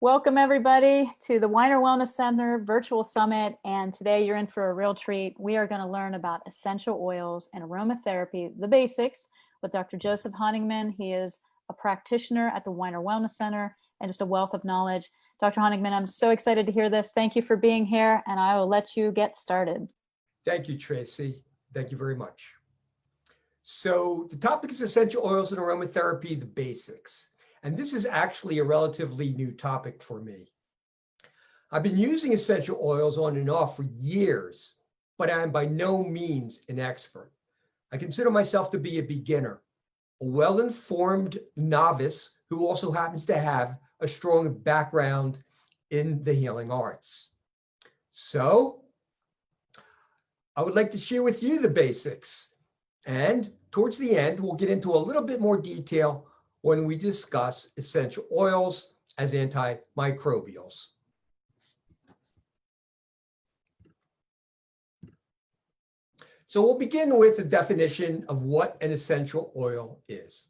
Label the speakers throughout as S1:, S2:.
S1: Welcome everybody to the Weiner Wellness Center Virtual Summit. And today you're in for a real treat. We are going to learn about essential oils and aromatherapy, the basics, with Dr. Joseph Honigman. He is a practitioner at the Weiner Wellness Center and just a wealth of knowledge. Dr. Honigman, I'm so excited to hear this. Thank you for being here, and I will let you get started.
S2: Thank you, Tracy. Thank you very much. So the topic is essential oils and aromatherapy, the basics. And this is actually a relatively new topic for me. I've been using essential oils on and off for years, but I am by no means an expert. I consider myself to be a beginner, a well-informed novice who also happens to have a strong background in the healing arts. So I would like to share with you the basics. And towards the end, we'll get into a little bit more detail when we discuss essential oils as antimicrobials. So we'll begin with the definition of what an essential oil is.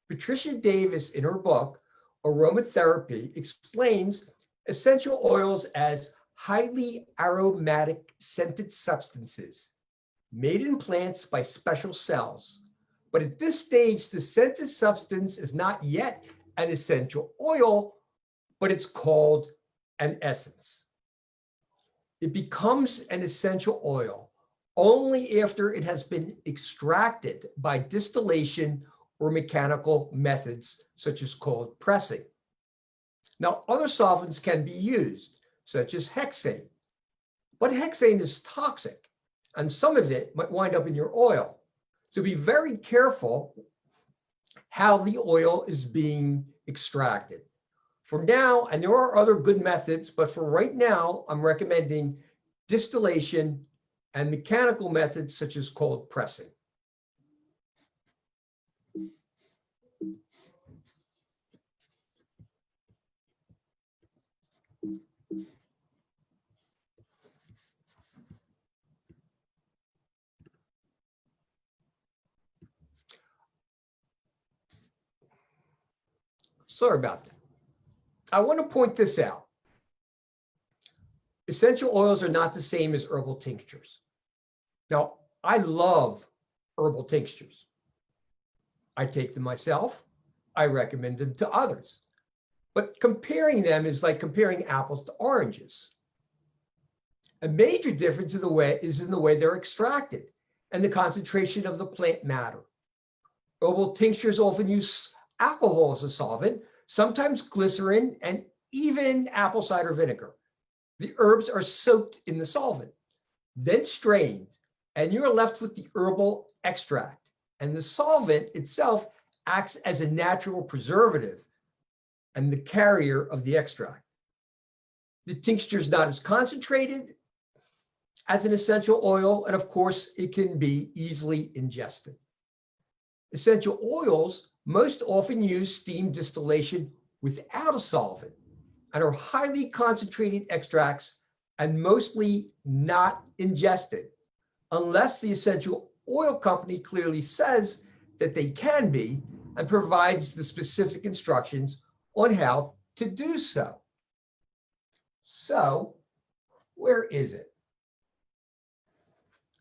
S2: Patricia Davis, in her book, Aromatherapy, explains essential oils as highly aromatic scented substances made in plants by special cells. But at this stage, the scented substance is not yet an essential oil, but it's called an essence. It becomes an essential oil only after it has been extracted by distillation or mechanical methods, such as cold pressing. Now, other solvents can be used, such as hexane, but hexane is toxic, and some of it might wind up in your oil. So be very careful how the oil is being extracted. For now, and there are other good methods, but for right now, I'm recommending distillation and mechanical methods such as cold pressing. Sorry about that. I want to point this out. Essential oils are not the same as herbal tinctures. Now, I love herbal tinctures. I take them myself. I recommend them to others. But comparing them is like comparing apples to oranges. A major difference is in the way they're extracted and the concentration of the plant matter. Herbal tinctures often use alcohol as a solvent, sometimes glycerin, and even apple cider vinegar. The herbs are soaked in the solvent, then strained, and you're left with the herbal extract. And the solvent itself acts as a natural preservative and the carrier of the extract. The tincture is not as concentrated as an essential oil, and of course, it can be easily ingested. Essential oils most often use steam distillation without a solvent and are highly concentrated extracts and mostly not ingested unless the essential oil company clearly says that they can be and provides the specific instructions on how to do so. So, where is it?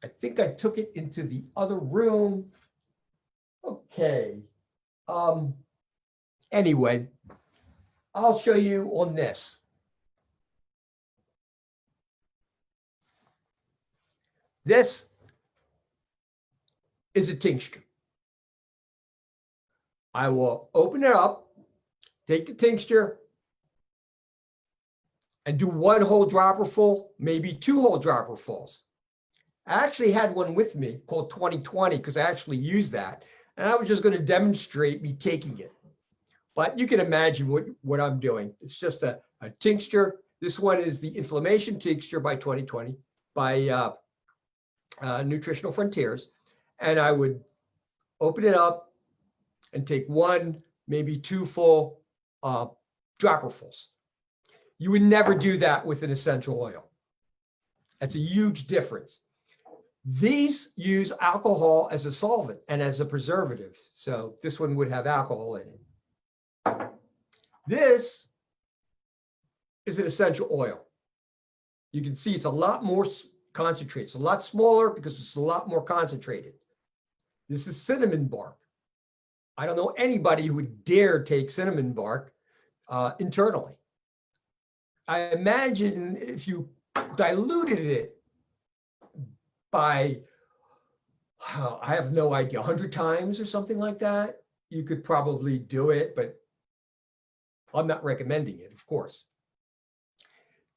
S2: I think I took it into the other room. Okay. Anyway, I'll show you on this. This is a tincture. I will open it up, take the tincture, and do one whole dropper full, maybe 2 whole dropper fulls. I actually had one with me called 2020 because I actually used that. And I was just going to demonstrate me taking it. But you can imagine what I'm doing. It's just a tincture. This one is the Inflammation Tincture by 2020 by Nutritional Frontiers. And I would open it up and take 1, maybe 2 full dropperfuls. You would never do that with an essential oil. That's a huge difference. These use alcohol as a solvent and as a preservative. So this one would have alcohol in it. This is an essential oil. You can see it's a lot more concentrated. It's a lot smaller because it's a lot more concentrated. This is cinnamon bark. I don't know anybody who would dare take cinnamon bark internally. I imagine if you diluted it by, I have no idea, 100 times or something like that, you could probably do it, but I'm not recommending it, of course.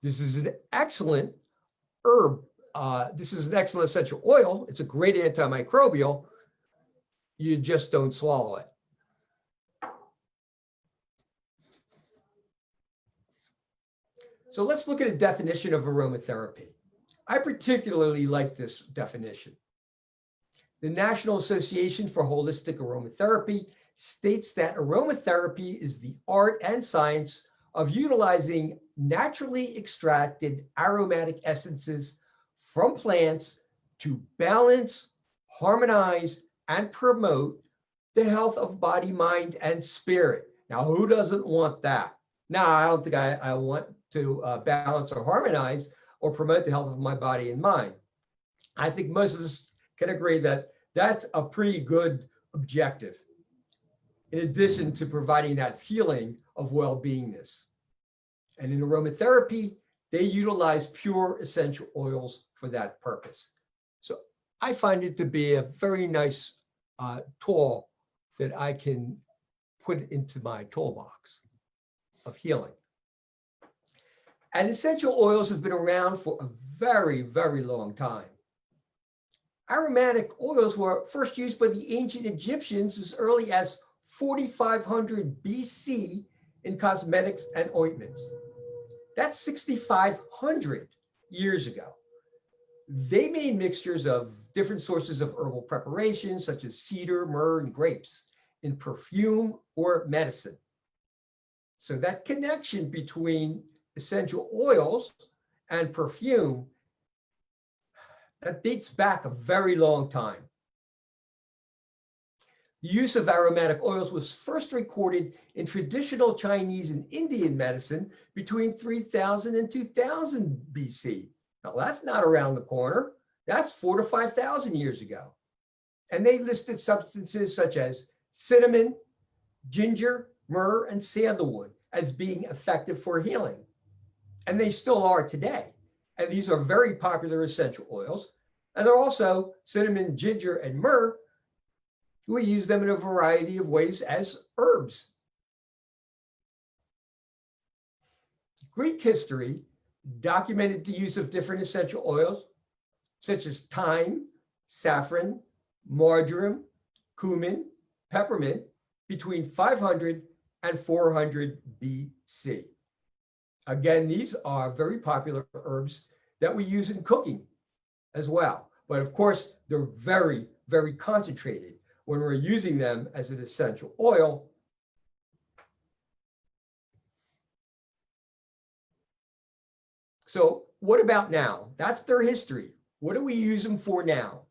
S2: This is an excellent herb. This is an excellent essential oil. It's a great antimicrobial. You just don't swallow it. So let's look at a definition of aromatherapy. I particularly like this definition. The National Association for Holistic Aromatherapy states that aromatherapy is the art and science of utilizing naturally extracted aromatic essences from plants to balance, harmonize, and promote the health of body, mind, and spirit. Now, who doesn't want that? Now, I don't think I want to balance or harmonize or promote the health of my body and mind. I think most of us can agree that that's a pretty good objective, in addition to providing that feeling of well-beingness. And in aromatherapy, they utilize pure essential oils for that purpose. So I find it to be a very nice tool that I can put into my toolbox of healing. And essential oils have been around for a very, very long time. Aromatic oils were first used by the ancient Egyptians as early as 4500 BC in cosmetics and ointments. That's 6,500 years ago. They made mixtures of different sources of herbal preparations, such as cedar, myrrh, and grapes, in perfume or medicine. So that connection between essential oils and perfume, that dates back a very long time. The use of aromatic oils was first recorded in traditional Chinese and Indian medicine between 3000 and 2000 BC. Now, that's not around the corner. That's 4,000 to 5,000 years ago. And they listed substances such as cinnamon, ginger, myrrh, and sandalwood as being effective for healing. And they still are today. And these are very popular essential oils. And they're also cinnamon, ginger, and myrrh. We use them in a variety of ways as herbs. Greek history documented the use of different essential oils, such as thyme, saffron, marjoram, cumin, peppermint, between 500 and 400 BC. Again, these are very popular herbs that we use in cooking as well. But of course, they're very, very concentrated when we're using them as an essential oil. So what about now? That's their history. What do we use them for now?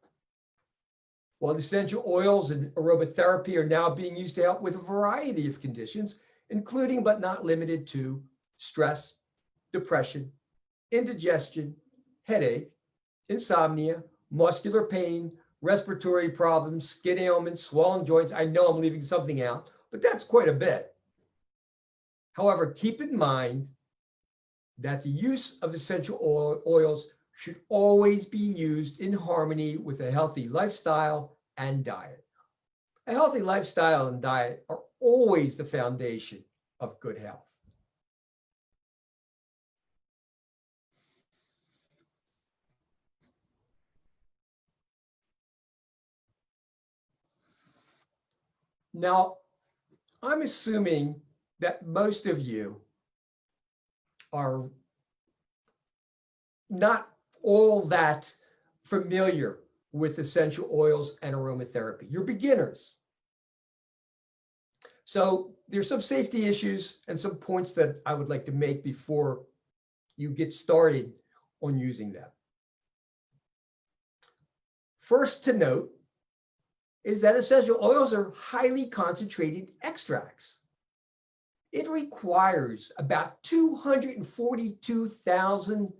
S2: Well, the essential oils and aromatherapy are now being used to help with a variety of conditions, including but not limited to stress, depression, indigestion, headache, insomnia, muscular pain, respiratory problems, skin ailments, swollen joints. I know I'm leaving something out, but that's quite a bit. However, keep in mind that the use of essential oils should always be used in harmony with a healthy lifestyle and diet. A healthy lifestyle and diet are always the foundation of good health. Now, I'm assuming that most of you are not all that familiar with essential oils and aromatherapy. You're beginners. So there's some safety issues and some points that I would like to make before you get started on using them. First to note is that essential oils are highly concentrated extracts. it requires about 242,000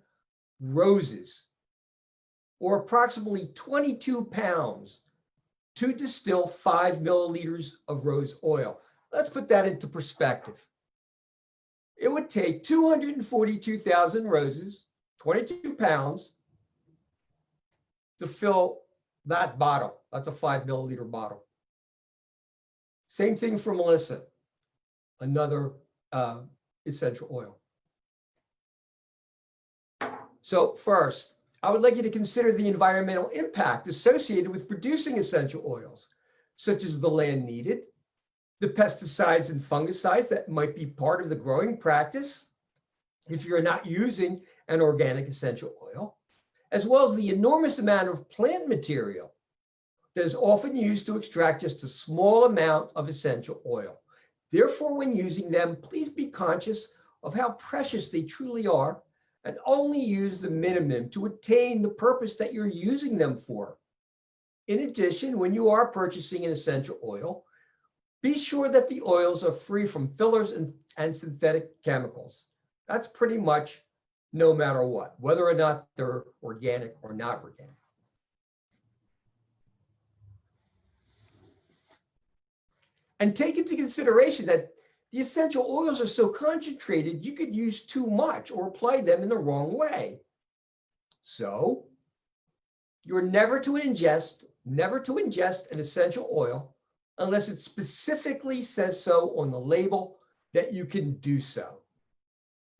S2: roses, or approximately 22 pounds, to distill 5 milliliters of rose oil. Let's put that into perspective. It would take 242,000 roses, 22 pounds, to fill that bottle. That's a 5 milliliter bottle. Same thing for Melissa, another essential oil. So first, I would like you to consider the environmental impact associated with producing essential oils, such as the land needed, the pesticides and fungicides that might be part of the growing practice if you're not using an organic essential oil, as well as the enormous amount of plant material that is often used to extract just a small amount of essential oil. Therefore, when using them, please be conscious of how precious they truly are and only use the minimum to attain the purpose that you're using them for. In addition, when you are purchasing an essential oil, be sure that the oils are free from fillers and synthetic chemicals. That's pretty much no matter what, whether or not they're organic or not organic. And take into consideration that the essential oils are so concentrated, you could use too much or apply them in the wrong way. So you're never to ingest an essential oil unless it specifically says so on the label that you can do so.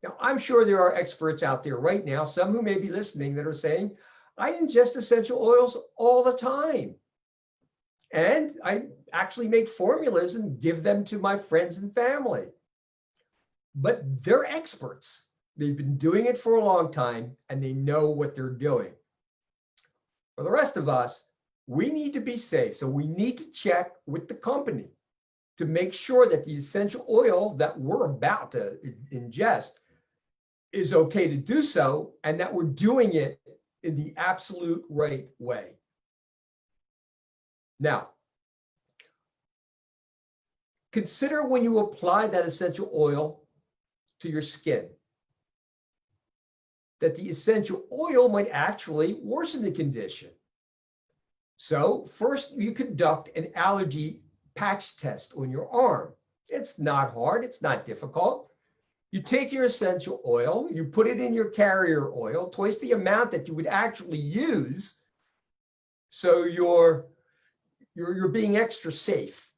S2: Now, I'm sure there are experts out there right now, some who may be listening, that are saying, I ingest essential oils all the time. And I actually make formulas and give them to my friends and family. But they're experts. They've been doing it for a long time and they know what they're doing. For the rest of us, we need to be safe. So we need to check with the company to make sure that the essential oil that we're about to ingest is okay to do so and that we're doing it in the absolute right way. Now, consider when you apply that essential oil to your skin, that the essential oil might actually worsen the condition. So first you conduct an allergy patch test on your arm. It's not hard, it's not difficult. You take your essential oil, you put it in your carrier oil, twice the amount that you would actually use. So you're being extra safe.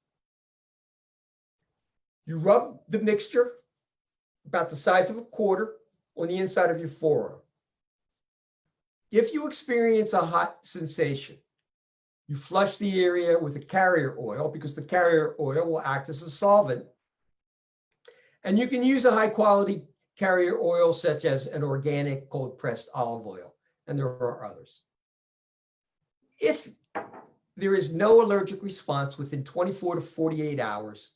S2: You rub the mixture about the size of a quarter on the inside of your forearm. If you experience a hot sensation, you flush the area with a carrier oil because the carrier oil will act as a solvent. And you can use a high quality carrier oil such as an organic cold pressed olive oil, and there are others. If there is no allergic response within 24 to 48 hours,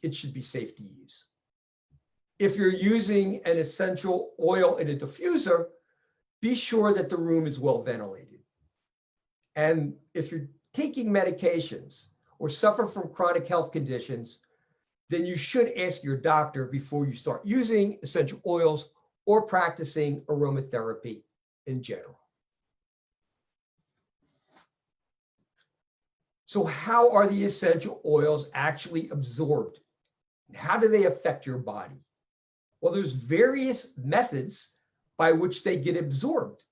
S2: it should be safe to use. If you're using an essential oil in a diffuser, be sure that the room is well ventilated. And if you're taking medications or suffer from chronic health conditions, then you should ask your doctor before you start using essential oils or practicing aromatherapy in general. So how are the essential oils actually absorbed? How do they affect your body? Well, there's various methods by which they get absorbed,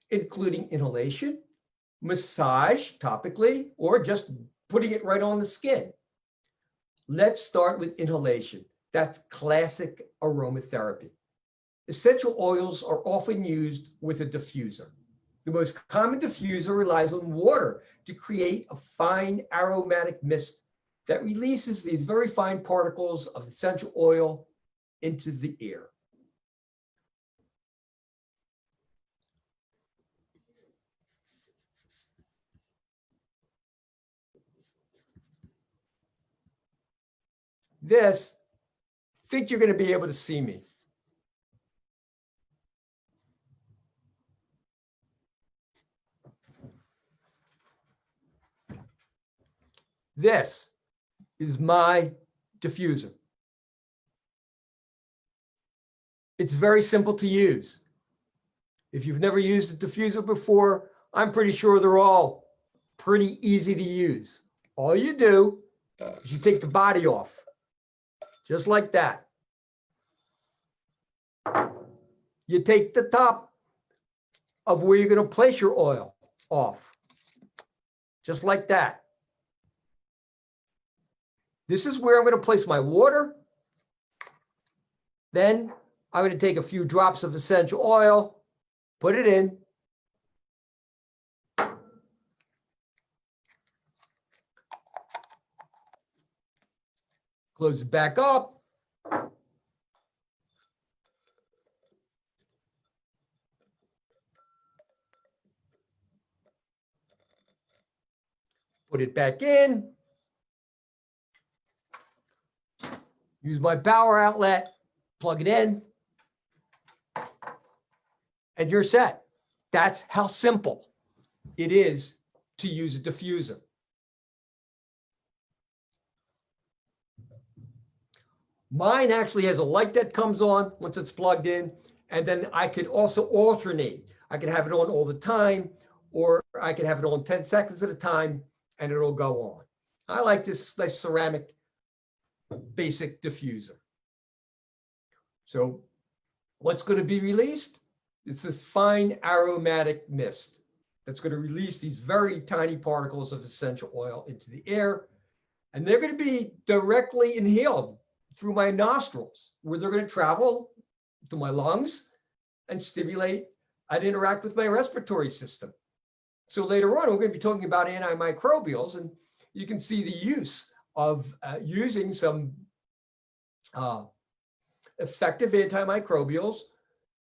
S2: including inhalation, massage topically, or just putting it right on the skin. Let's start with inhalation. That's classic aromatherapy. Essential oils are often used with a diffuser. The most common diffuser relies on water to create a fine aromatic mist that releases these very fine particles of essential oil into the air. This, think you're going to be able to see me. This is my diffuser. It's very simple to use. If you've never used a diffuser before, I'm pretty sure they're all pretty easy to use. All you do is you take the body off, just like that. You take the top of where you're going to place your oil off, just like that. This is where I'm going to place my water. Then I'm going to take a few drops of essential oil, put it in. Close it back up. Put it back in. Use my power outlet, plug it in, and you're set. That's how simple it is to use a diffuser. Mine actually has a light that comes on once it's plugged in, and then I could also alternate. I can have it on all the time, or I can have it on 10 seconds at a time, and it'll go on. I like this nice ceramic basic diffuser. So what's going to be released? It's this fine aromatic mist that's going to release these very tiny particles of essential oil into the air, and they're going to be directly inhaled through my nostrils, where they're going to travel to my lungs and stimulate and interact with my respiratory system. So later on, we're going to be talking about antimicrobials, and you can see the use of using some effective antimicrobials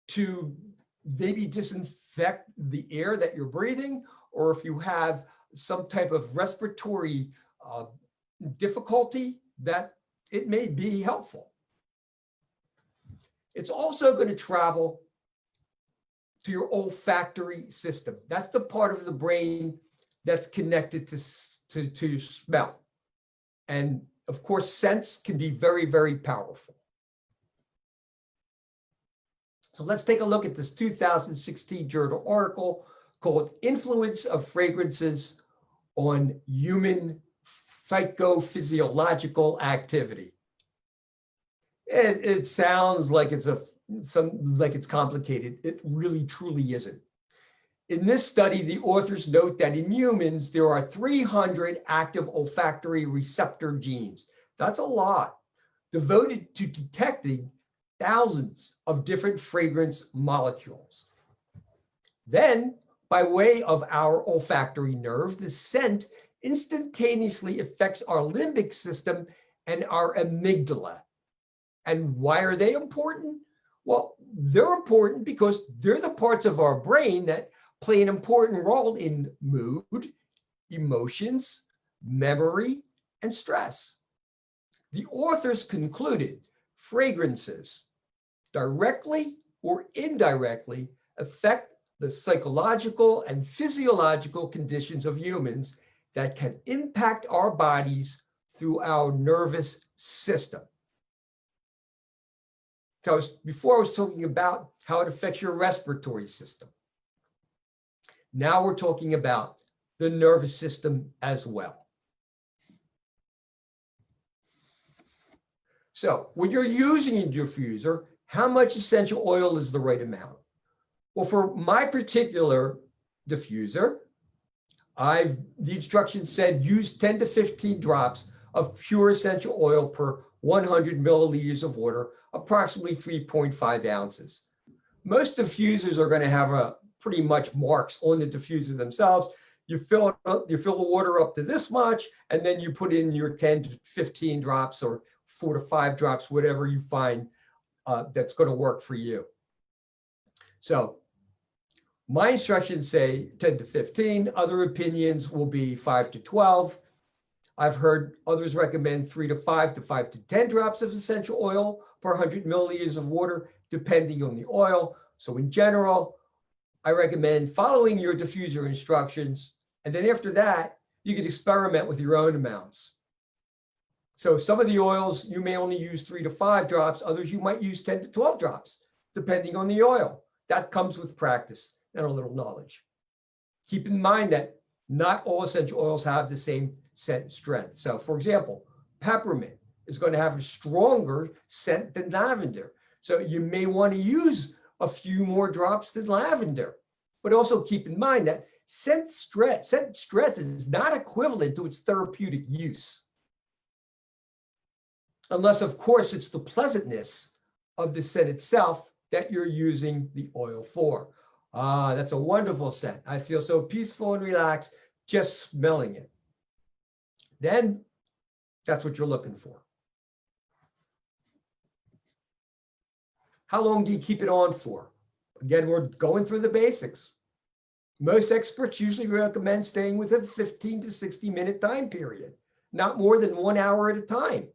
S2: to maybe disinfect the air that you're breathing, or if you have some type of respiratory difficulty, that it may be helpful. It's also going to travel to your olfactory system. That's the part of the brain that's connected to your smell. And of course, scents can be very, very powerful. So let's take a look at this 2016 journal article called Influence of Fragrances on Human Psychophysiological Activity. It sounds like it's complicated. It really, truly isn't. In this study, the authors note that in humans, there are 300 active olfactory receptor genes. That's a lot, devoted to detecting thousands of different fragrance molecules. Then, by way of our olfactory nerve, the scent instantaneously affects our limbic system and our amygdala. And why are they important? Well, they're important because they're the parts of our brain that play an important role in mood, emotions, memory, and stress. The authors concluded fragrances directly or indirectly affect the psychological and physiological conditions of humans that can impact our bodies through our nervous system. So before I was talking about how it affects your respiratory system. Now we're talking about the nervous system as well. So when you're using a diffuser, how much essential oil is the right amount? Well, for my particular diffuser, the instructions said use 10 to 15 drops of pure essential oil per 100 milliliters of water, approximately 3.5 ounces. Most diffusers are going to have pretty much marks on the diffuser themselves. You fill the water up to this much, and then you put in your 10 to 15 drops or 4 to 5 drops, whatever you find that's going to work for you. So my instructions say 10 to 15. Other opinions will be 5 to 12. I've heard others recommend 3 to 5 to 5 to 10 drops of essential oil per 100 milliliters of water, depending on the oil. So in general, I recommend following your diffuser instructions. And then after that, you can experiment with your own amounts. So some of the oils, you may only use 3 to 5 drops. Others, you might use 10 to 12 drops. depending on the oil. That comes with practice and a little knowledge. Keep in mind that not all essential oils have the same scent strength. So for example, peppermint is going to have a stronger scent than lavender. So you may want to use a few more drops than lavender. But also keep in mind that scent strength is not equivalent to its therapeutic use. Unless, of course, it's the pleasantness of the scent itself that you're using the oil for. Ah, that's a wonderful scent. I feel so peaceful and relaxed just smelling it. Then that's what you're looking for. How long do you keep it on for? Again, we're going through the basics. Most experts usually recommend staying with a 15 to 60 minute time period, not more than 1 hour at a time.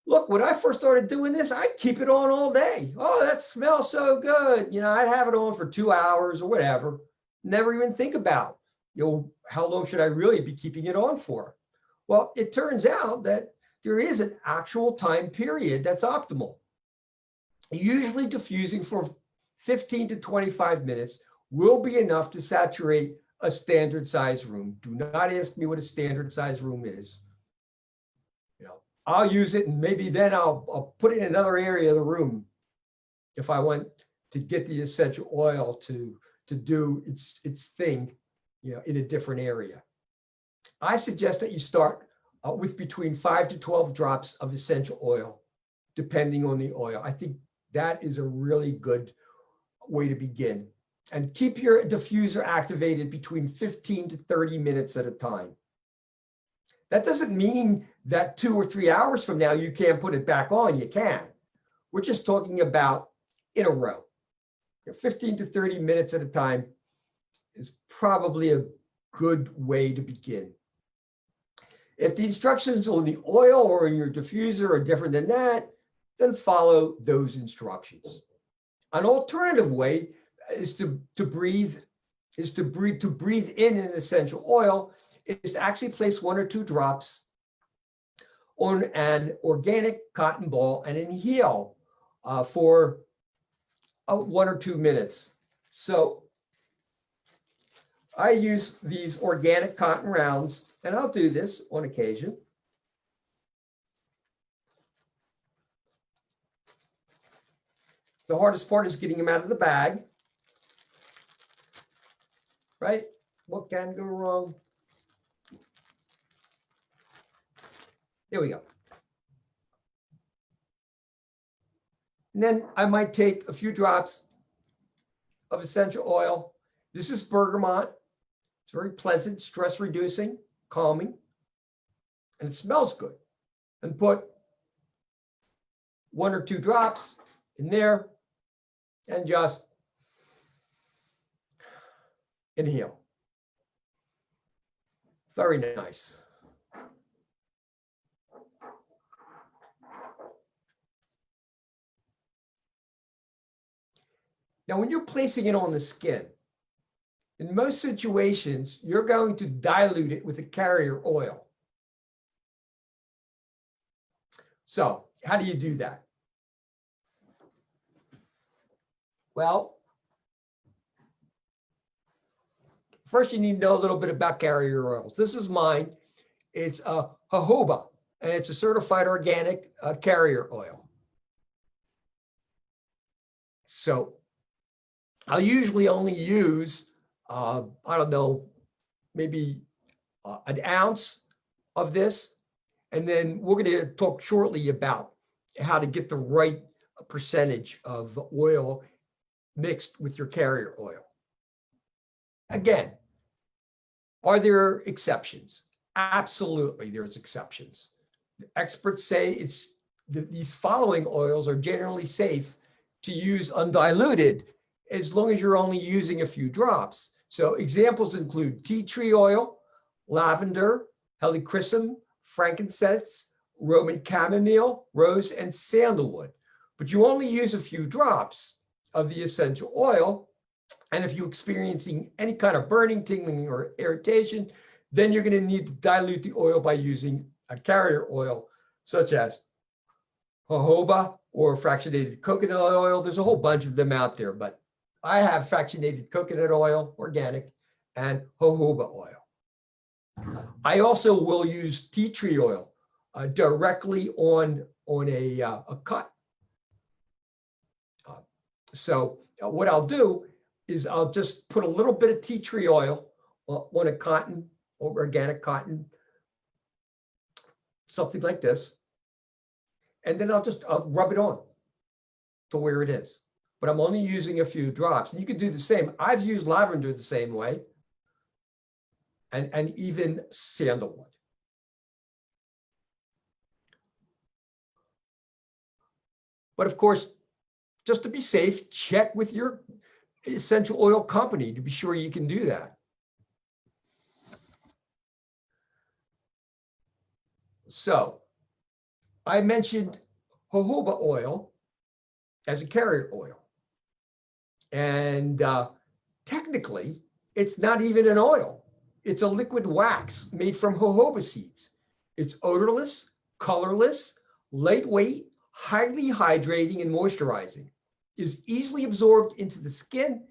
S2: Look, when I first started doing this, I'd keep it on all day. Oh, that smells so good. You know, I'd have it on for 2 hours or whatever. Never even think about, how long should I really be keeping it on for? Well, it turns out that there is an actual time period that's optimal. Usually diffusing for 15 to 25 minutes will be enough to saturate a standard size room. Do not ask me what a standard size room is. I'll use it and maybe then I'll put it in another area of the room if I want to get the essential oil to do its thing, in a different area. I suggest that you start with between 5 to 12 drops of essential oil, depending on the oil. I think that is a really good way to begin. And keep your diffuser activated between 15 to 30 minutes at a time. That doesn't mean that 2 or 3 hours from now you can't put it back on. You can. We're just talking about in a row. 15 to 30 minutes at a time is probably a good way to begin. If the instructions on the oil or in your diffuser are different than that, then follow those instructions. An alternative way is to breathe in an essential oil is to actually place 1 or 2 drops on an organic cotton ball and inhale for 1 or 2 minutes. So I use these organic cotton rounds, and I'll do this on occasion. The hardest part is getting them out of the bag, right? What can go wrong? There we go. And then I might take a few drops of essential oil. This is bergamot. It's very pleasant, stress reducing, calming, and it smells good. And put 1 or 2 drops in there and just inhale. Very nice. Now, when you're placing it on the skin, in most situations, you're going to dilute it with a carrier oil. So how do you do that? Well, first you need to know a little bit about carrier oils. This is mine. It's a jojoba, and it's a certified organic carrier oil. So I'll usually only use, I don't know, maybe an ounce of this. And then we're going to talk shortly about how to get the right percentage of oil mixed with your carrier oil. Again, are there exceptions? Absolutely, there's exceptions. Experts say these following oils are generally safe to use undiluted as long as you're only using a few drops. So examples include tea tree oil, lavender, helichrysum, frankincense, Roman chamomile, rose, and sandalwood. But you only use a few drops of the essential oil. And if you're experiencing any kind of burning, tingling, or irritation, then you're going to need to dilute the oil by using a carrier oil, such as jojoba, or fractionated coconut oil. There's a whole bunch of them out there, but I have fractionated coconut oil, organic, and jojoba oil. I also will use tea tree oil directly on a cut. So what I'll do is I'll just put a little bit of tea tree oil on a cotton or organic cotton, something like this. And then I'll rub it on to where it is. But I'm only using a few drops. And you can do the same. I've used lavender the same way, and even sandalwood. But of course, just to be safe, check with your essential oil company to be sure you can do that. So I mentioned jojoba oil as a carrier oil. And technically, it's not even an oil. It's a liquid wax made from jojoba seeds. It's odorless, colorless, lightweight, highly hydrating and moisturizing, is easily absorbed into the skin,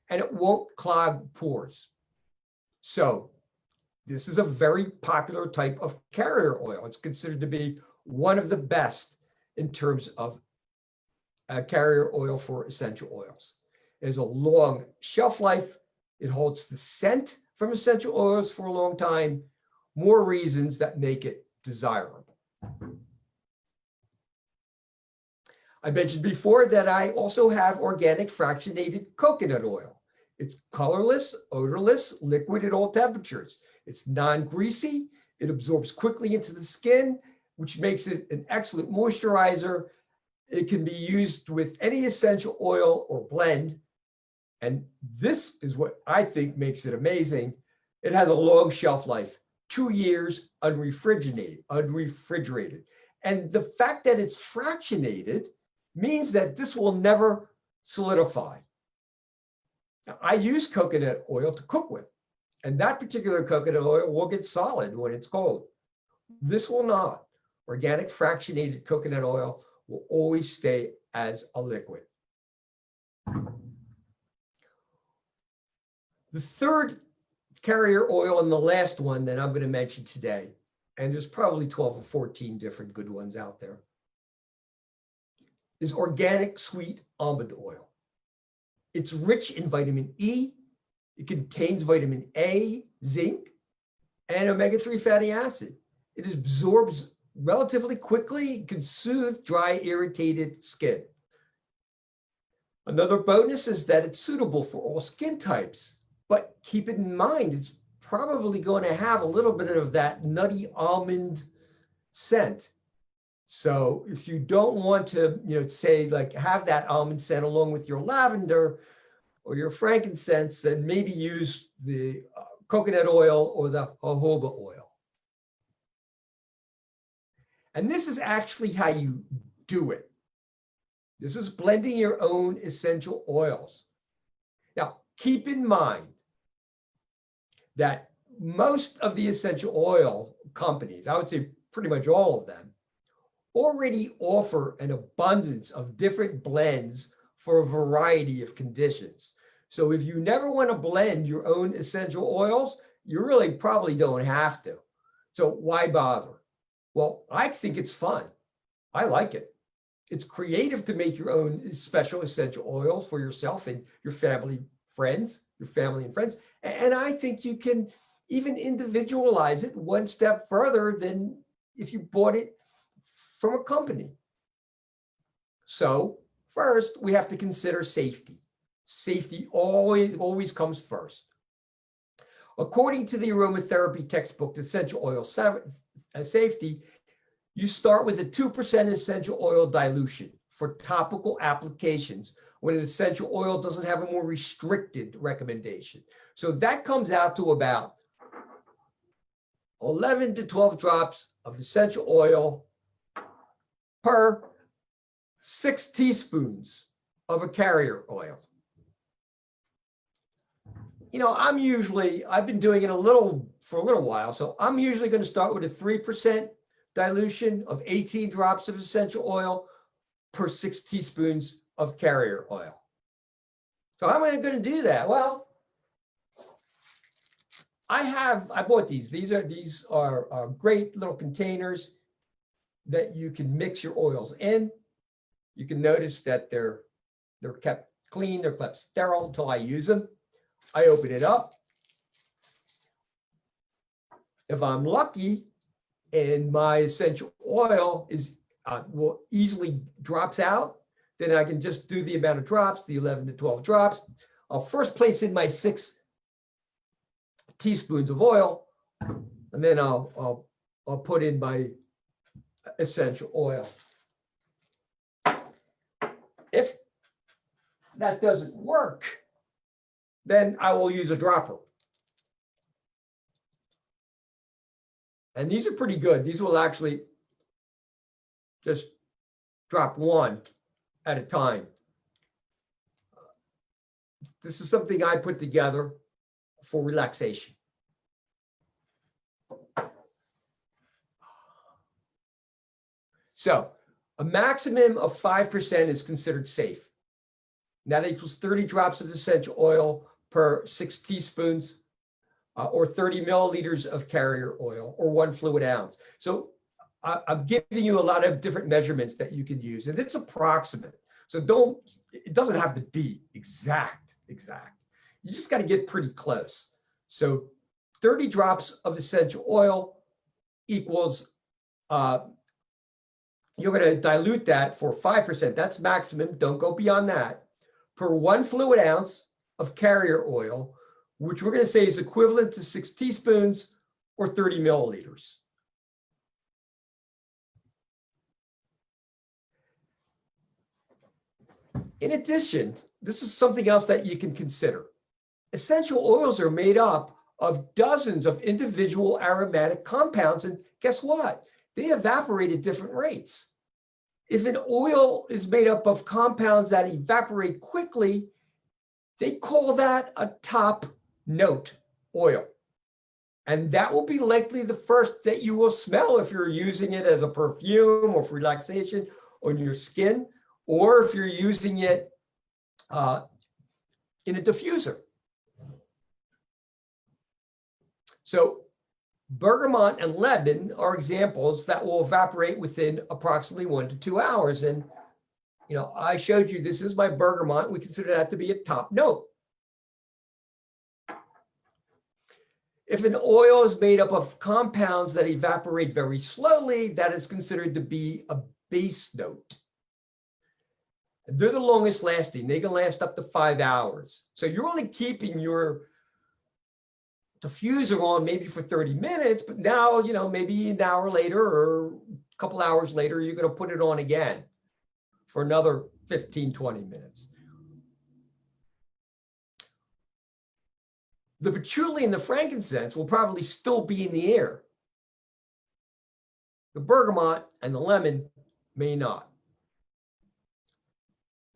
S2: and it won't clog pores. So this is a very popular type of carrier oil. It's considered to be one of the best in terms of carrier oil for essential oils. It has a long shelf life. It holds the scent from essential oils for a long time. More reasons that make it desirable. I mentioned before that I also have organic fractionated coconut oil. It's colorless, odorless, liquid at all temperatures. It's non-greasy. It absorbs quickly into the skin, which makes it an excellent moisturizer. It can be used with any essential oil or blend. And this is what I think makes it amazing. It has a long shelf life, 2 years unrefrigerated. And the fact that it's fractionated means that this will never solidify. Now, I use coconut oil to cook with, and that particular coconut oil will get solid when it's cold. This will not. Organic fractionated coconut oil will always stay as a liquid. The third carrier oil, and the last one that I'm going to mention today, and there's probably 12 or 14 different good ones out there, is organic sweet almond oil. It's rich in vitamin E. It contains vitamin A, zinc, and omega-3 fatty acid. It absorbs relatively quickly. It can soothe dry, irritated skin. Another bonus is that it's suitable for all skin types. But keep in mind, it's probably going to have a little bit of that nutty almond scent. So if you don't want to, say like have that almond scent along with your lavender or your frankincense, then maybe use the coconut oil or the jojoba oil. And this is actually how you do it. This is blending your own essential oils. Now, keep in mind that most of the essential oil companies, I would say pretty much all of them, already offer an abundance of different blends for a variety of conditions. So if you never want to blend your own essential oils, you really probably don't have to. So why bother? Well, I think it's fun. I like it. It's creative to make your own special essential oils for yourself and your family and friends. And I think you can even individualize it one step further than if you bought it from a company. So first, we have to consider safety. Safety always comes first. According to the aromatherapy textbook, Essential Oil Safety, you start with a 2% essential oil dilution for topical applications when an essential oil doesn't have a more restricted recommendation. So that comes out to about 11 to 12 drops of essential oil per 6 teaspoons of a carrier oil. I've been doing it for a little while, so I'm usually going to start with a 3% dilution of 18 drops of essential oil per 6 teaspoons of carrier oil. So how am I going to do that? Well, I bought these. These are great little containers that you can mix your oils in. You can notice that they're kept clean, they're kept sterile until I use them. I open it up. If I'm lucky and my essential oil will easily drops out, then I can just do the amount of drops, the 11 to 12 drops. I'll first place in my 6 teaspoons of oil, and then I'll put in my essential oil. If that doesn't work, then I will use a dropper. And these are pretty good. These will actually just drop one at a time. This is something I put together for relaxation. So a maximum of 5% is considered safe. That equals 30 drops of essential oil per 6 teaspoons or 30 milliliters of carrier oil or 1 fluid ounce. So I'm giving you a lot of different measurements that you can use, and it's approximate. So it doesn't have to be exact. You just got to get pretty close. So 30 drops of essential oil equals, you're going to dilute that for 5%. That's maximum. Don't go beyond that. Per 1 fluid ounce of carrier oil, which we're going to say is equivalent to 6 teaspoons or 30 milliliters. In addition, this is something else that you can consider. Essential oils are made up of dozens of individual aromatic compounds, and guess what? They evaporate at different rates. If an oil is made up of compounds that evaporate quickly, they call that a top note oil. And that will be likely the first that you will smell if you're using it as a perfume or for relaxation on your skin, or if you're using it in a diffuser. So bergamot and lemon are examples that will evaporate within approximately 1 to 2 hours. And, I showed you, this is my bergamot. We consider that to be a top note. If an oil is made up of compounds that evaporate very slowly, that is considered to be a base note. They're the longest lasting. They can last up to 5 hours. So you're only keeping your diffuser on maybe for 30 minutes, but now, maybe an hour later or a couple hours later, you're going to put it on again for another 15, 20 minutes. The patchouli and the frankincense will probably still be in the air. The bergamot and the lemon may not.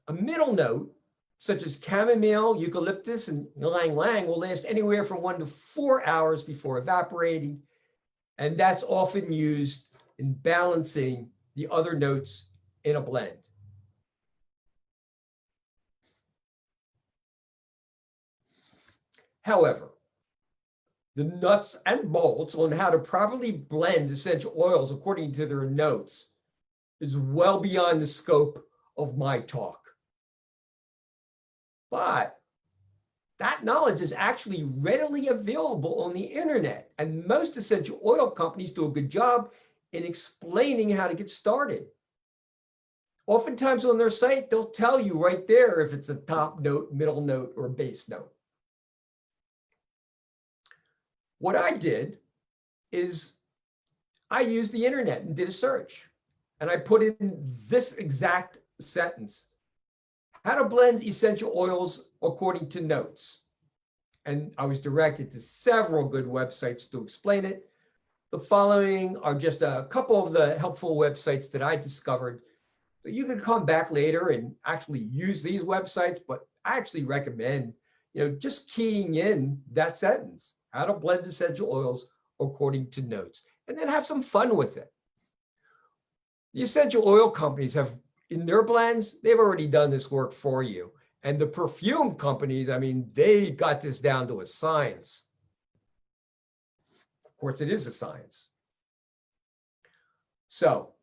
S2: A middle note, such as chamomile, eucalyptus, and ylang ylang, will last anywhere from 1 to 4 hours before evaporating. And that's often used in balancing the other notes in a blend. However, the nuts and bolts on how to properly blend essential oils according to their notes is well beyond the scope of my talk. But that knowledge is actually readily available on the internet, and most essential oil companies do a good job in explaining how to get started. Oftentimes on their site, they'll tell you right there if it's a top note, middle note, or base note. What I did is I used the internet and did a search, and I put in this exact sentence: how to blend essential oils according to notes. And I was directed to several good websites to explain it. The following are just a couple of the helpful websites that I discovered. So you can come back later and actually use these websites, but I actually recommend, just keying in that sentence: how to blend essential oils according to notes, and then have some fun with it. The essential oil companies have in their blends, they've already done this work for you. And the perfume companies, I mean, they got this down to a science. Of course, it is a science. So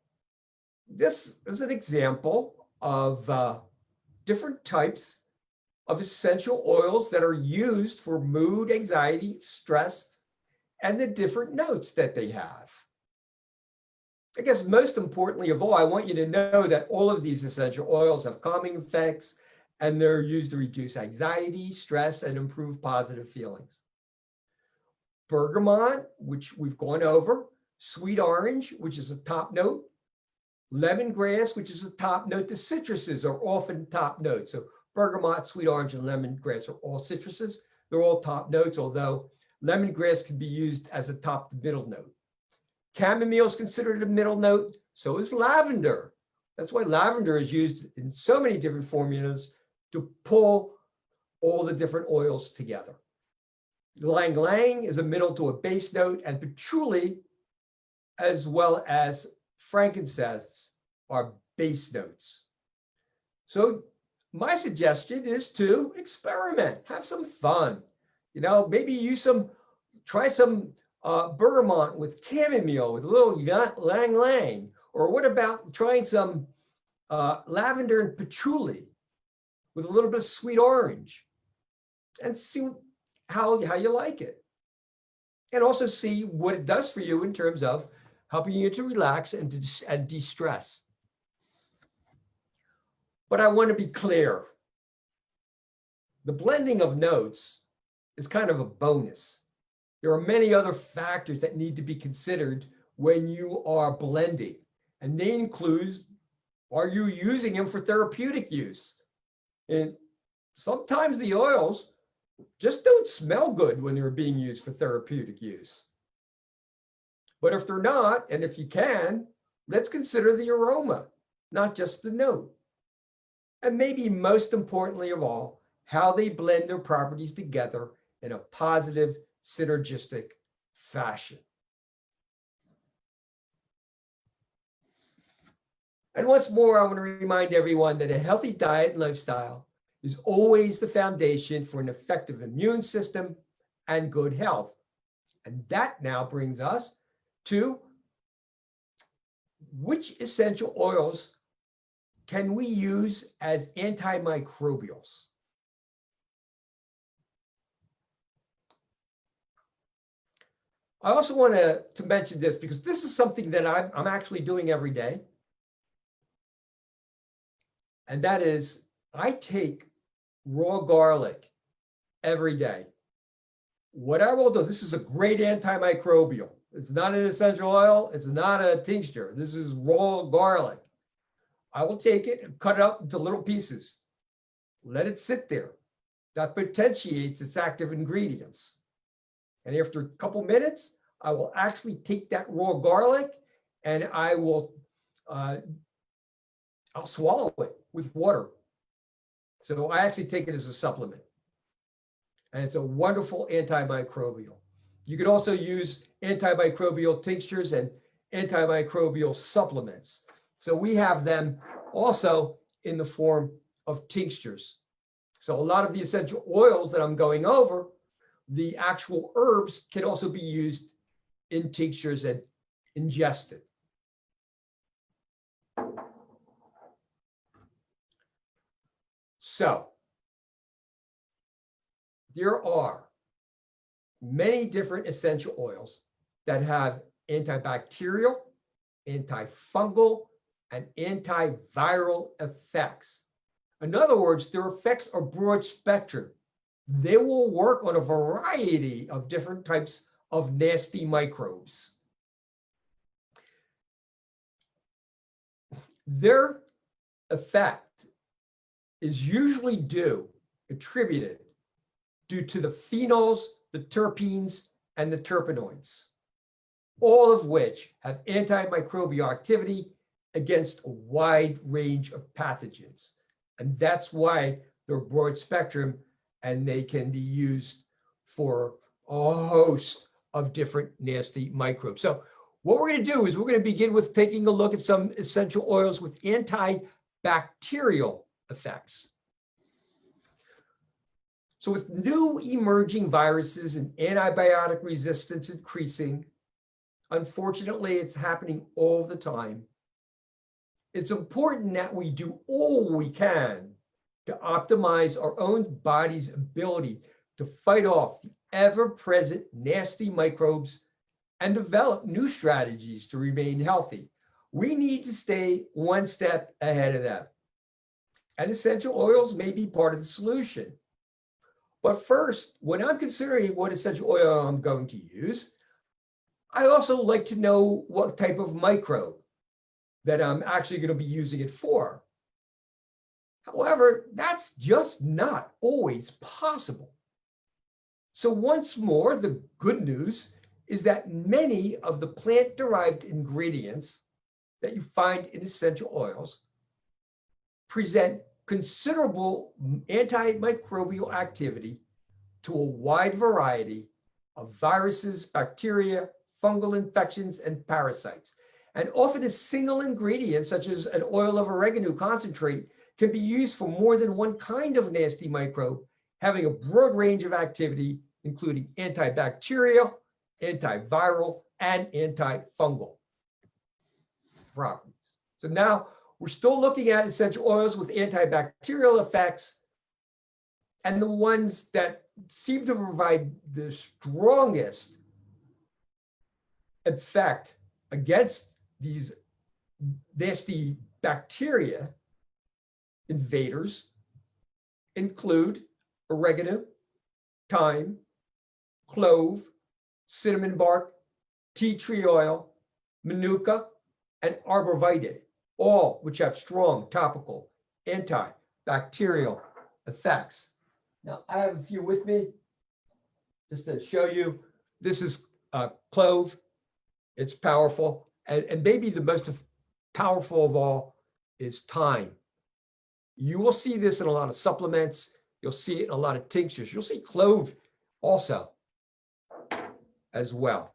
S2: this is an example of different types of essential oils that are used for mood, anxiety, stress, and the different notes that they have. I guess most importantly of all, I want you to know that all of these essential oils have calming effects, and they're used to reduce anxiety, stress, and improve positive feelings. Bergamot, which we've gone over, sweet orange, which is a top note, lemongrass, which is a top note. The citruses are often top notes. So bergamot, sweet orange, and lemongrass are all citruses. They're all top notes, although lemongrass can be used as a top to middle note. Chamomile is considered a middle note. So is lavender. That's why lavender is used in so many different formulas to pull all the different oils together. Ylang ylang is a middle to a base note, and patchouli, as well as frankincense, are base notes. So my suggestion is to experiment, have some fun. You know, maybe try some bergamot with chamomile, with a little ylang ylang. Or what about trying some lavender and patchouli with a little bit of sweet orange, and see how you like it. And also see what it does for you in terms of helping you to relax and de-stress. But I want to be clear. The blending of notes is kind of a bonus. There are many other factors that need to be considered when you are blending. And they include, are you using them for therapeutic use? And sometimes the oils just don't smell good when they're being used for therapeutic use. But if they're not, and if you can, let's consider the aroma, not just the note. And maybe most importantly of all, how they blend their properties together in a positive, synergistic fashion. And once more, I want to remind everyone that a healthy diet and lifestyle is always the foundation for an effective immune system and good health. And that now brings us to which essential oils can we use as antimicrobials? I also want to mention this because this is something that I'm actually doing every day. And that is, I take raw garlic every day. What I will do, this is a great antimicrobial. It's not an essential oil. It's not a tincture. This is raw garlic. I will take it and cut it up into little pieces. Let it sit there. That potentiates its active ingredients. And after a couple minutes, I will actually take that raw garlic and I'll swallow it with water. So I actually take it as a supplement. And it's a wonderful antimicrobial. You could also use antimicrobial tinctures and antimicrobial supplements. So we have them also in the form of tinctures. So a lot of the essential oils that I'm going over, the actual herbs can also be used in tinctures and ingested. So there are many different essential oils that have antibacterial, antifungal, and antiviral effects. In other words, their effects are broad spectrum. They will work on a variety of different types of nasty microbes. Their effect is usually attributed due to the phenols, the terpenes, and the terpenoids, all of which have antimicrobial activity against a wide range of pathogens. And that's why they're broad spectrum and they can be used for a host of different nasty microbes. So what we're going to do is we're going to begin with taking a look at some essential oils with anti antibacterial effects. So with new emerging viruses and antibiotic resistance increasing, unfortunately, it's happening all the time. It's important that we do all we can to optimize our own body's ability to fight off the ever-present nasty microbes and develop new strategies to remain healthy. We need to stay one step ahead of them. And essential oils may be part of the solution. But first, when I'm considering what essential oil I'm going to use, I also like to know what type of microbe that I'm actually going to be using it for. However, that's just not always possible. So once more, the good news is that many of the plant-derived ingredients that you find in essential oils present considerable antimicrobial activity to a wide variety of viruses, bacteria, fungal infections, and parasites. And often a single ingredient, such as an oil of oregano concentrate, can be used for more than one kind of nasty microbe, having a broad range of activity, including antibacterial, antiviral, and antifungal properties. So now we're still looking at essential oils with antibacterial effects, and the ones that seem to provide the strongest effect against these nasty bacteria invaders include oregano, thyme, clove, cinnamon bark, tea tree oil, manuka, and arborvitae, all which have strong topical antibacterial effects. Now, I have a few with me just to show you. This is clove. It's powerful. And maybe the most powerful of all is thyme. You will see this in a lot of supplements. You'll see it in a lot of tinctures. You'll see clove also as well.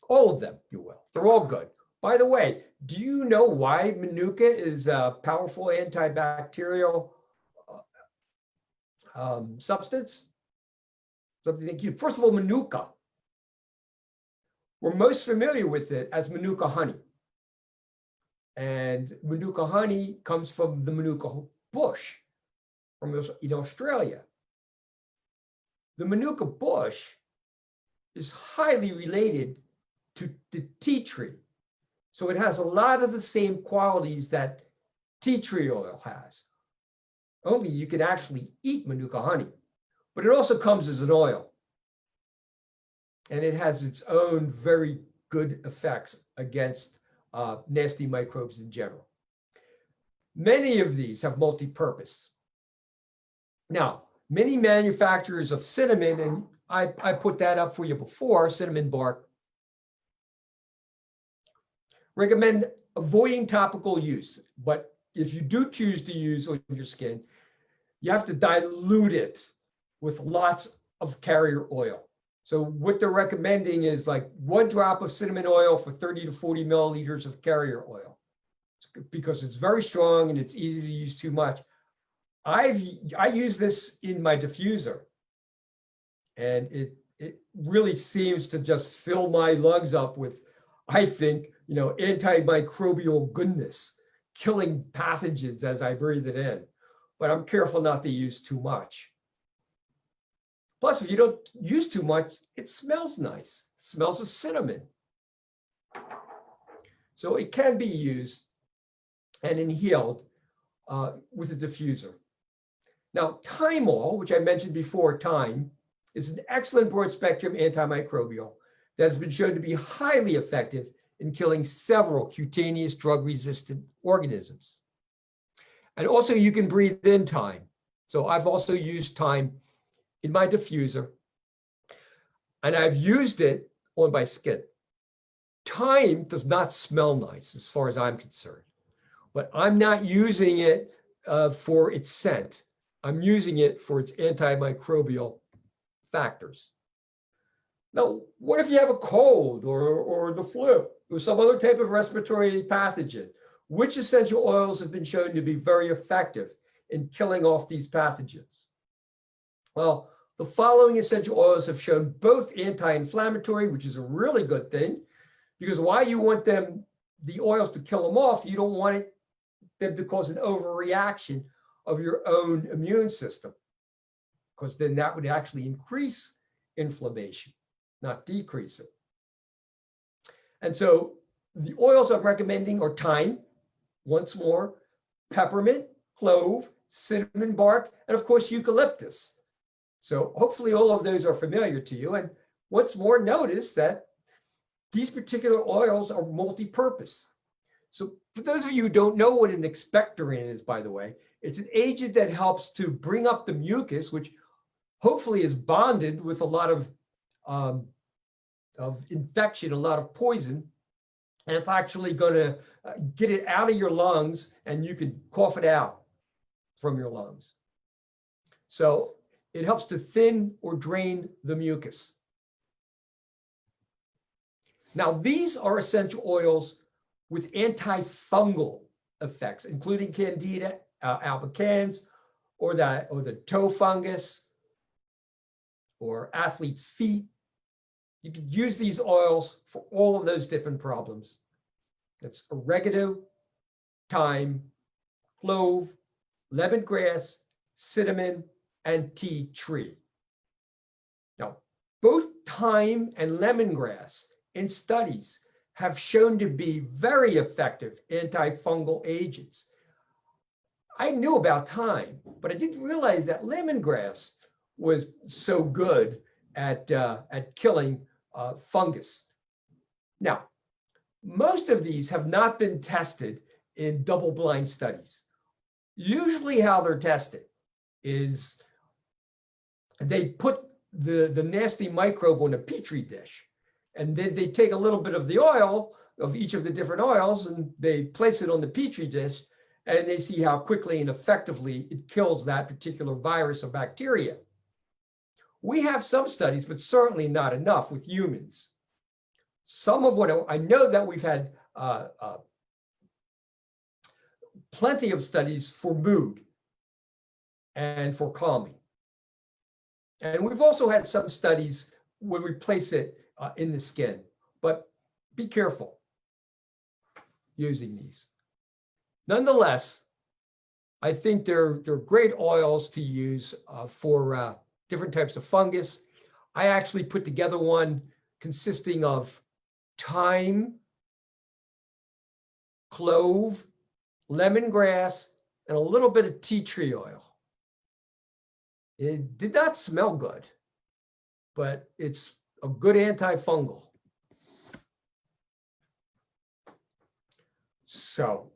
S2: All of them, you will. They're all good. By the way, do you know why manuka is a powerful antibacterial substance? Something to think you. First of all, manuka. We're most familiar with it as manuka honey. And manuka honey comes from the manuka bush in Australia. The manuka bush is highly related to the tea tree. So it has a lot of the same qualities that tea tree oil has. Only you can actually eat manuka honey, but it also comes as an oil. And it has its own very good effects against nasty microbes in general. Many of these have multi-purpose. Now, many manufacturers of cinnamon, and I put that up for you before, cinnamon bark, recommend avoiding topical use. But if you do choose to use on your skin, you have to dilute it with lots of carrier oil. So what they're recommending is like 1 drop of cinnamon oil for 30 to 40 milliliters of carrier oil, because it's very strong and it's easy to use too much. I use this in my diffuser, and it really seems to just fill my lungs up with, I think, antimicrobial goodness, killing pathogens as I breathe it in. But I'm careful not to use too much. Plus, if you don't use too much, it smells nice. It smells of cinnamon. So it can be used and inhaled with a diffuser. Now, thymol, which I mentioned before, thyme, is an excellent broad-spectrum antimicrobial that has been shown to be highly effective in killing several cutaneous drug-resistant organisms. And also, you can breathe in thyme. So I've also used thyme in my diffuser, and I've used it on my skin. Thyme does not smell nice as far as I'm concerned, but I'm not using it for its scent. I'm using it for its antimicrobial factors. Now, what if you have a cold or the flu or some other type of respiratory pathogen? which essential oils have been shown to be very effective in killing off these pathogens? Well, the following essential oils have shown both anti-inflammatory, which is a really good thing, because why you want them, the oils to kill them off, you don't want them to cause an overreaction of your own immune system, because then that would actually increase inflammation, not decrease it. And so the oils I'm recommending are thyme, once more, peppermint, clove, cinnamon bark, and of course, eucalyptus. So hopefully all of those are familiar to you. And once more, notice that these particular oils are multi-purpose. So for those of you who don't know what an expectorant is, by the way, it's an agent that helps to bring up the mucus, which hopefully is bonded with a lot of infection, a lot of poison. And it's actually going to get it out of your lungs, and you can cough it out from your lungs. So it helps to thin or drain the mucus. Now, these are essential oils with antifungal effects, including Candida albicans, or the toe fungus, or athlete's feet. You could use these oils for all of those different problems. That's oregano, thyme, clove, lemongrass, cinnamon, and tea tree. Now, both thyme and lemongrass in studies have shown to be very effective antifungal agents. I knew about thyme, but I didn't realize that lemongrass was so good at killing fungus. Now, most of these have not been tested in double-blind studies. Usually how they're tested is they put the nasty microbe on a petri dish, and then they take a little bit of the oil of each of the different oils and they place it on the petri dish, and they see how quickly and effectively it kills that particular virus or bacteria. We have some studies, but certainly not enough with humans. Some of what I know that we've had plenty of studies for mood and for calming. And we've also had some studies when we place it in the skin, but be careful using these. Nonetheless, I think they're great oils to use for different types of fungus. I actually put together one consisting of thyme, clove, lemongrass, and a little bit of tea tree oil. It did not smell good, but it's a good antifungal. So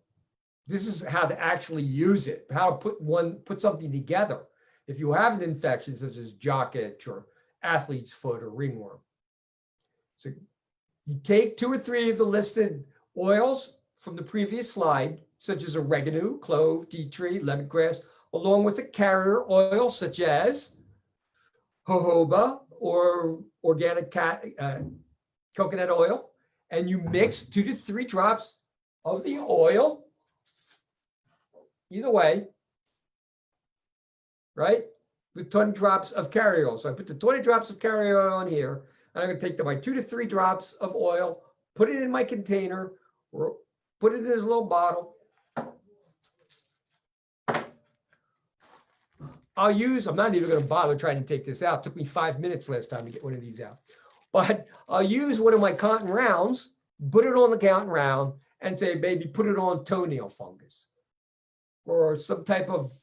S2: this is how to actually use it, how to put something together if you have an infection such as jock itch or athlete's foot or ringworm. So you take 2 or 3 of the listed oils from the previous slide, such as oregano, clove, tea tree, lemongrass, along with a carrier oil such as jojoba or organic coconut oil, and you mix 2 to 3 drops of the oil, either way, right, with 20 drops of carrier oil. So I put the 20 drops of carrier oil on here, and I'm going to take my 2 to 3 drops of oil, put it in my container, or put it in this little bottle. I'm not even going to bother trying to take this out. It took me 5 minutes last time to get one of these out. But I'll use one of my cotton rounds, put it on the cotton round, and say, maybe put it on toenail fungus or some type of,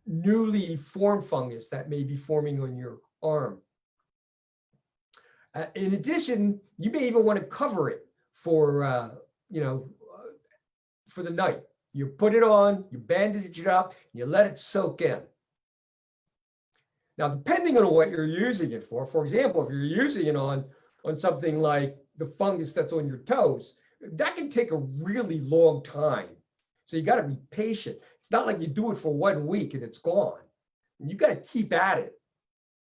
S2: newly formed fungus that may be forming on your arm. In addition, you may even want to cover it for the night. You put it on, you bandage it up, you let it soak in. Now, depending on what you're using it for example, if you're using it on something like the fungus that's on your toes, that can take a really long time. So you got to be patient. It's not like you do it for 1 week and it's gone. You got to keep at it,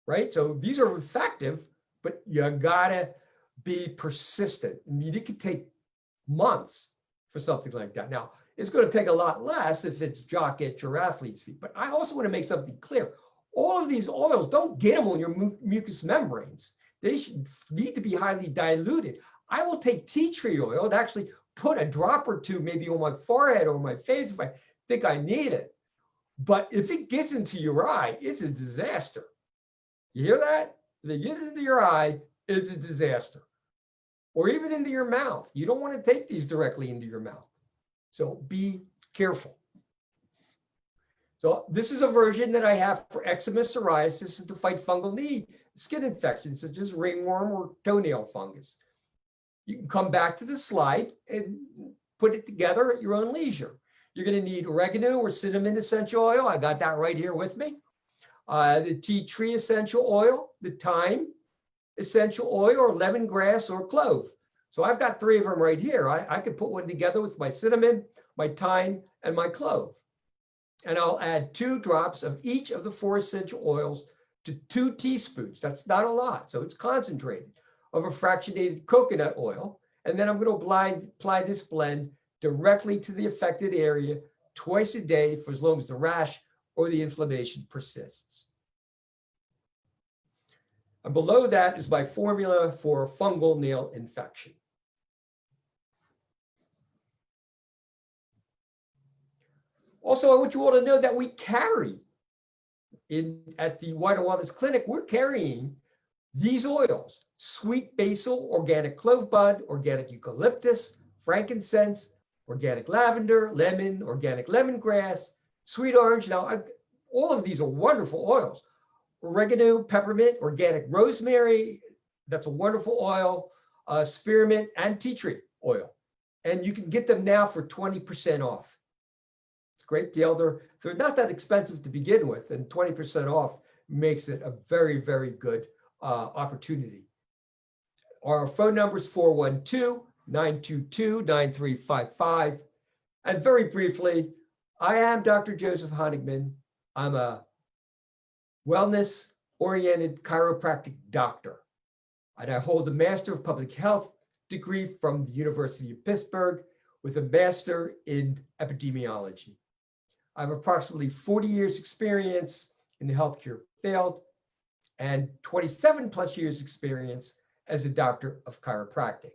S2: right? So these are effective, but you got to be persistent. I mean, it could take months for something like that. Now, it's going to take a lot less if it's jock at your athlete's feet. But I also want to make something clear. All of these oils, don't get them on your mucous membranes. They need to be highly diluted. I will take tea tree oil and actually put a drop or two maybe on my forehead or my face if I think I need it. But if it gets into your eye, it's a disaster. You hear that? If it gets into your eye, it's a disaster. Or even into your mouth. You don't want to take these directly into your mouth. So be careful. So this is a version that I have for eczema, psoriasis, and to fight fungal knee skin infections such as ringworm or toenail fungus. You can come back to the slide and put it together at your own leisure. You're going to need oregano or cinnamon essential oil. I got that right here with me. The tea tree essential oil, the thyme essential oil, or lemongrass or clove. So I've got 3 of them right here. I could put one together with my cinnamon, my thyme, and my clove. And I'll add 2 drops of each of the 4 essential oils to 2 teaspoons. That's not a lot, so it's concentrated, of a fractionated coconut oil. And then I'm going to apply this blend directly to the affected area twice a day for as long as the rash or the inflammation persists. And below that is my formula for fungal nail infection. Also, I want you all to know that we carry at the White Wellness Clinic, we're carrying these oils: sweet basil, organic clove bud, organic eucalyptus, frankincense, organic lavender, lemon, organic lemongrass, sweet orange. Now, all of these are wonderful oils. Oregano, peppermint, organic rosemary, that's a wonderful oil, spearmint, and tea tree oil. And you can get them now for 20% off. It's a great deal. They're not that expensive to begin with, and 20% off makes it a very, very good opportunity. Our phone number is 412-922-9355. And very briefly, I am Dr. Joseph Honigman. I'm a wellness-oriented chiropractic doctor, and I hold a Master of Public Health degree from the University of Pittsburgh with a Master in Epidemiology. I have approximately 40 years experience in the healthcare field and 27 plus years experience as a doctor of chiropractic.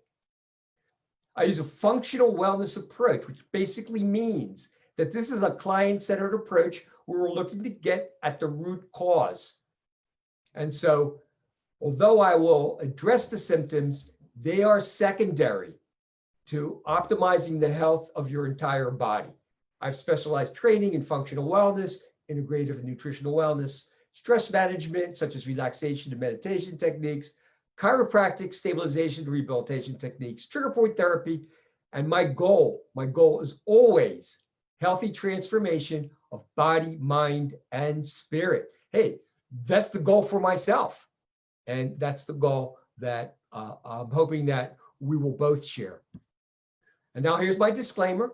S2: I use a functional wellness approach, which basically means that this is a client-centered approach where we're looking to get at the root cause. And so, although I will address the symptoms, they are secondary to optimizing the health of your entire body. I've specialized training in functional wellness, integrative and nutritional wellness, stress management, such as relaxation and meditation techniques, chiropractic stabilization and rehabilitation techniques, trigger point therapy, and my goal is always healthy transformation of body, mind, and spirit. Hey, that's the goal for myself. And that's the goal that I'm hoping that we will both share. And now here's my disclaimer.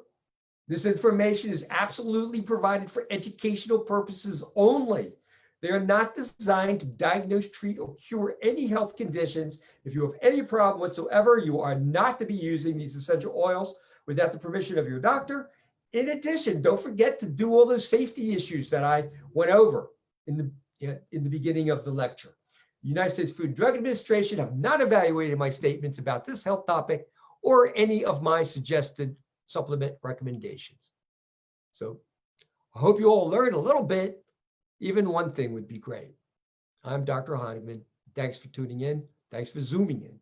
S2: This information is absolutely provided for educational purposes only. They are not designed to diagnose, treat, or cure any health conditions. If you have any problem whatsoever, you are not to be using these essential oils without the permission of your doctor. In addition, don't forget to do all those safety issues that I went over in the beginning of the lecture. The United States Food and Drug Administration have not evaluated my statements about this health topic or any of my suggested supplement recommendations. So I hope you all learned a little bit. Even one thing would be great. I'm Dr. Honigman. Thanks for tuning in. Thanks for zooming in.